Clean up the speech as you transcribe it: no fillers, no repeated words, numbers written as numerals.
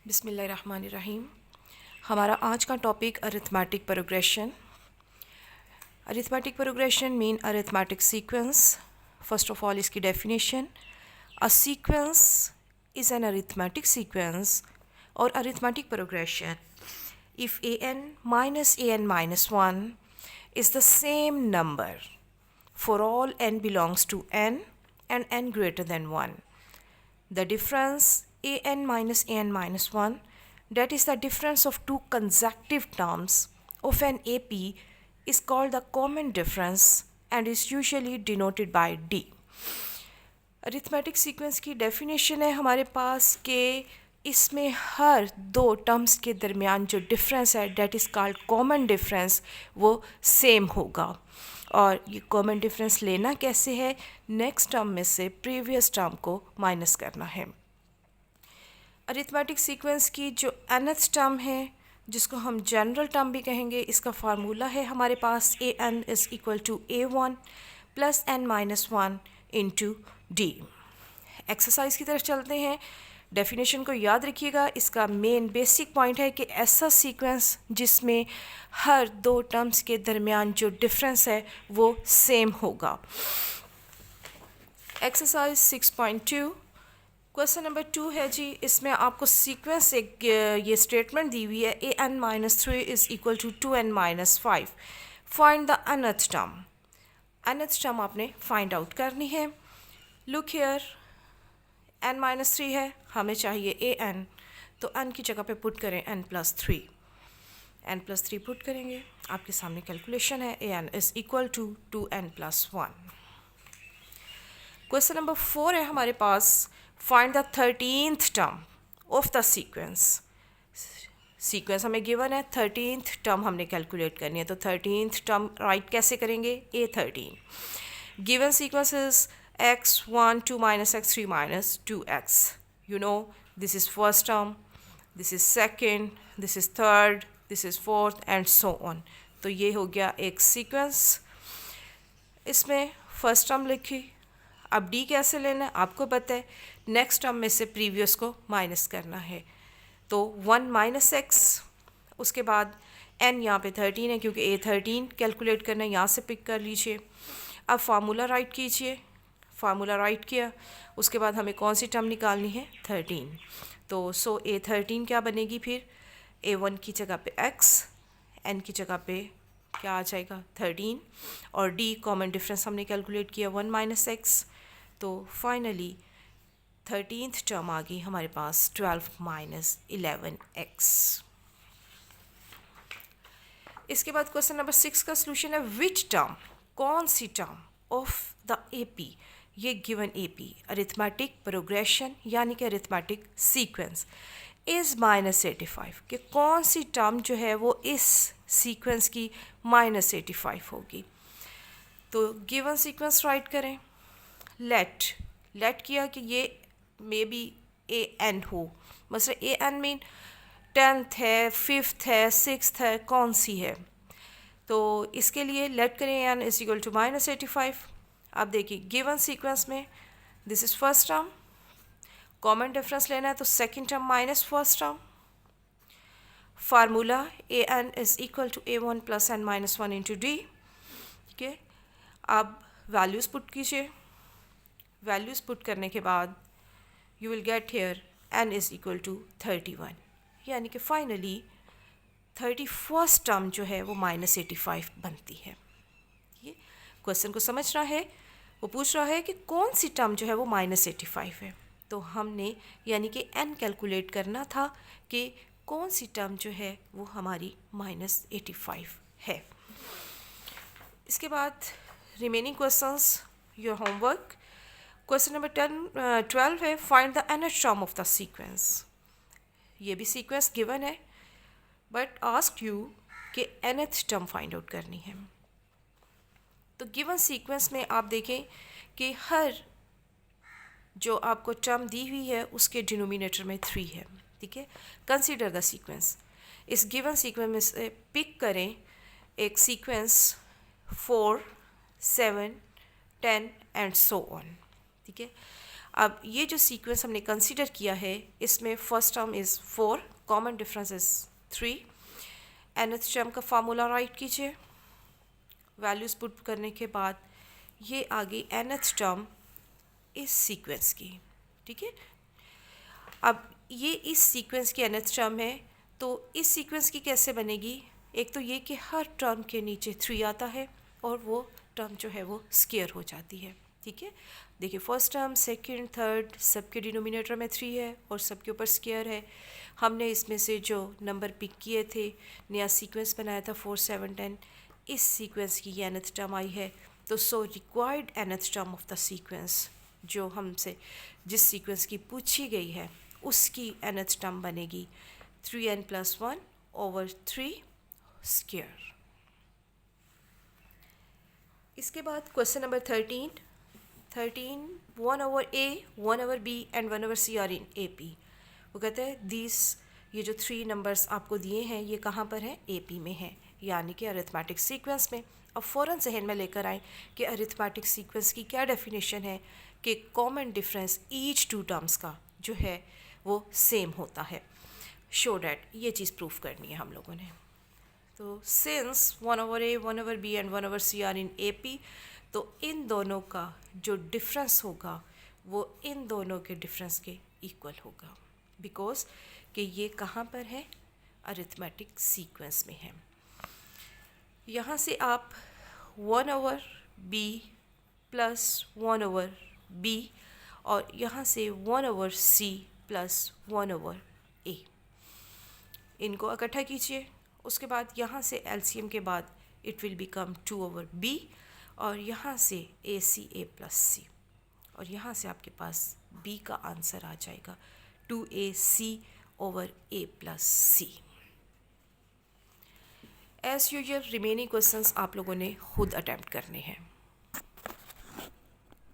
बिस्मिल्लाहिर्रहमानिर्रहीम। हमारा आज का topic arithmetic progression. Arithmetic progression mean arithmetic sequence. First of all इसकी definition, a sequence is an arithmetic sequence और arithmetic progression if an minus 1 is the same number for all n belongs to n and n greater than 1. The difference an minus 1, that is the difference of two consecutive terms of an AP, is called the common difference and is usually denoted by D. Arithmetic sequence की definition है हमारे पास कि इसमें हर दो terms के दरमियान जो difference है that is called common difference, वो सेम होगा। और ये कॉमन डिफरेंस लेना कैसे है, नेक्स्ट टर्म में से प्रीवियस टर्म को माइनस करना है। अरिथमेटिक सीक्वेंस की जो nth टर्म है जिसको हम जनरल टर्म भी कहेंगे, इसका फार्मूला है हमारे पास an is equal to a1 plus n minus 1 into D. Exercise की तरफ चलते हैं। डेफिनेशन को याद रखिएगा। इसका मेन बेसिक पॉइंट है कि ऐसा सीक्वेंस जिसमें हर दो टर्म्स के दरमियान जो डिफरेंस है वो सेम होगा। एक्सरसाइज 6.2 क्वेश्चन नंबर 2 है जी। इसमें आपको सीक्वेंस एक ये स्टेटमेंट दी हुई है an minus 3 is equal to 2n minus 5। Find the nth term. nth term आपने फाइंड आउट करनी है। लुक हियर, n माइनस 3 है, हमें चाहिए an, तो n की जगह पे पुट करें n plus 3। n plus 3 put करेंगे, आपके सामने कैलकुलेशन है an is equal to 2n plus 1। Question number 4 है हमारे पास, find the 13th term of the sequence. Sequence हमें गिवन है, 13th टर्म हमने कैलकुलेट करनी है, तो 13th टर्म राइट कैसे करेंगे, a13। Given sequence is x1 2 minus x3 minus 2x. You know, this is first term, this is second, this is third, this is fourth and so on. तो ये हो गया एक सीक्वेंस। इसमें first term लिखी। अब डी कैसे लेना है आपको पता है, नेक्स्ट टर्म में से प्रीवियस को माइनस करना है, तो 1 माइनस एक्स, उसके बाद n यहाँ पे 13 है क्योंकि a13 कैलकुलेट करना है, यहाँ से पिक कर लीजिए। अब फार्मूला राइट कीजिए। फार्मूला राइट किया, उसके बाद हमें कौन सी टर्म निकालनी है, 13। तो सो a13 क्या बनेगी फिर, a1 की जगह पे x, n की जगह पे क्या आ जाएगा 13, और d कॉमन डिफरेंस हमने कैलकुलेट किया 1 माइनस एक्स, तो फाइनली 13th टर्म आ गई हमारे पास 12 माइनस 11x। इसके बाद क्वेश्चन नंबर 6 का सोल्यूशन है, विच टर्म, कौन सी टर्म ऑफ द AP, ये गिवन AP अरिथमेटिक प्रोग्रेशन यानी कि अरिथमेटिक सीक्वेंस इज़ माइनस 85, कि कौन सी टर्म जो है वो इस सीक्वेंस की माइनस 85 होगी। तो गिवन सीक्वेंस राइट करें। लेट किया कि ये मे बी an हो, मतलब an मीन 10th है, 5th है, 6th है, कौन सी है। तो इसके लिए लेट करें n is equal to minus 85। अब देखिए गिवन सीक्वेंस में this is first term, common difference लेना है तो second term minus first term. Formula an is equal to a1 plus n minus 1 into D. ठीक है, अब वैल्यूज़ पुट कीजिए। वैल्यूज़ पुट करने के बाद you will get here n is equal to 31, यानी कि फाइनली 31st टर्म जो है वो माइनस 85 बनती है। ये क्वेश्चन को समझ रहा है, वो पूछ रहा है कि कौन सी टर्म जो है वो माइनस 85 है, तो हमने यानी कि n कैलकुलेट करना था कि कौन सी टर्म जो है वो हमारी माइनस 85 है। इसके बाद remaining questions, your homework. Question number 12 है, find the nth term of the sequence. ये भी सीक्वेंस गिवन है बट आस्क यू कि nth टर्म फाइंड आउट करनी है। तो गिवन सीक्वेंस में आप देखें कि हर जो आपको टर्म दी हुई है उसके डिनोमिनेटर में 3 है। ठीक है, कंसीडर द सीक्वेंस। इस गिवन सीक्वेंस में से पिक करें एक सीक्वेंस 4, 7, 10 एंड सो ऑन। ठीक है, अब ये जो सीक्वेंस हमने कंसीडर किया है इसमें first term is 4, common difference is 3, nth term का फार्मूला राइट कीजिए, वैल्यूज़ पुट करने के बाद ये आ गई nth टर्म इस सीक्वेंस की, ठीक है। अब ये इस सीक्वेंस की nth टर्म है, तो इस सीक्वेंस की कैसे बनेगी? एक तो ये कि हर टर्म के नीचे 3 आता है और वो टर्म जो है वो स्क्वायर हो जाती है, ठीक है। देखिए फर्स्ट टर्म, सेकंड, थर्ड सबके डिनोमिनेटर में 3 है और सबके ऊपर स्क्वायर है। हमने इसमें से जो नंबर पिक किए थे, नया सीक्वेंस बनाया था 4, 7, 10, इस सीक्वेंस की ये nth टर्म आई है। तो so required nth term of the sequence जो हमसे जिस सीक्वेंस की पूछी गई है उसकी nth टर्म बनेगी 3n + 1 / 3 स्क्वायर। इसके बाद question number 13, 1/a, 1/b and 1/c are in AP। वो कहते हैं ये जो 3 नंबर्स आपको दिए हैं ये कहाँ पर है? AP में है, यानी कि अरिथमेटिक सीक्वेंस में। अब फ़ौरन जहन में लेकर आएँ कि अरिथमेटिक सीक्वेंस की क्या डेफिनेशन है कि कॉमन डिफरेंस ईच 2 टर्म्स का जो है वो सेम होता है। शो डैट ये चीज़ प्रूफ करनी है हम लोगों ने। तो since 1/a, 1/b and 1/c are in AP, तो इन दोनों का जो डिफरेंस होगा वो इन दोनों के डिफरेंस के इक्वल होगा, बिकॉज कि ये कहाँ पर है? अरिथमेटिक सीक्वेंस में है। यहाँ से आप 1/b + 1/b और यहाँ से 1/c + 1/a इनको इकट्ठा कीजिए। उसके बाद यहाँ से LCM के बाद इट विल बिकम 2/b और यहाँ से ACA + C और यहाँ से आपके पास B का आंसर आ जाएगा 2AC/A + C। As usual remaining questions आप लोगों ने खुद अटैम्प्ट करने हैं।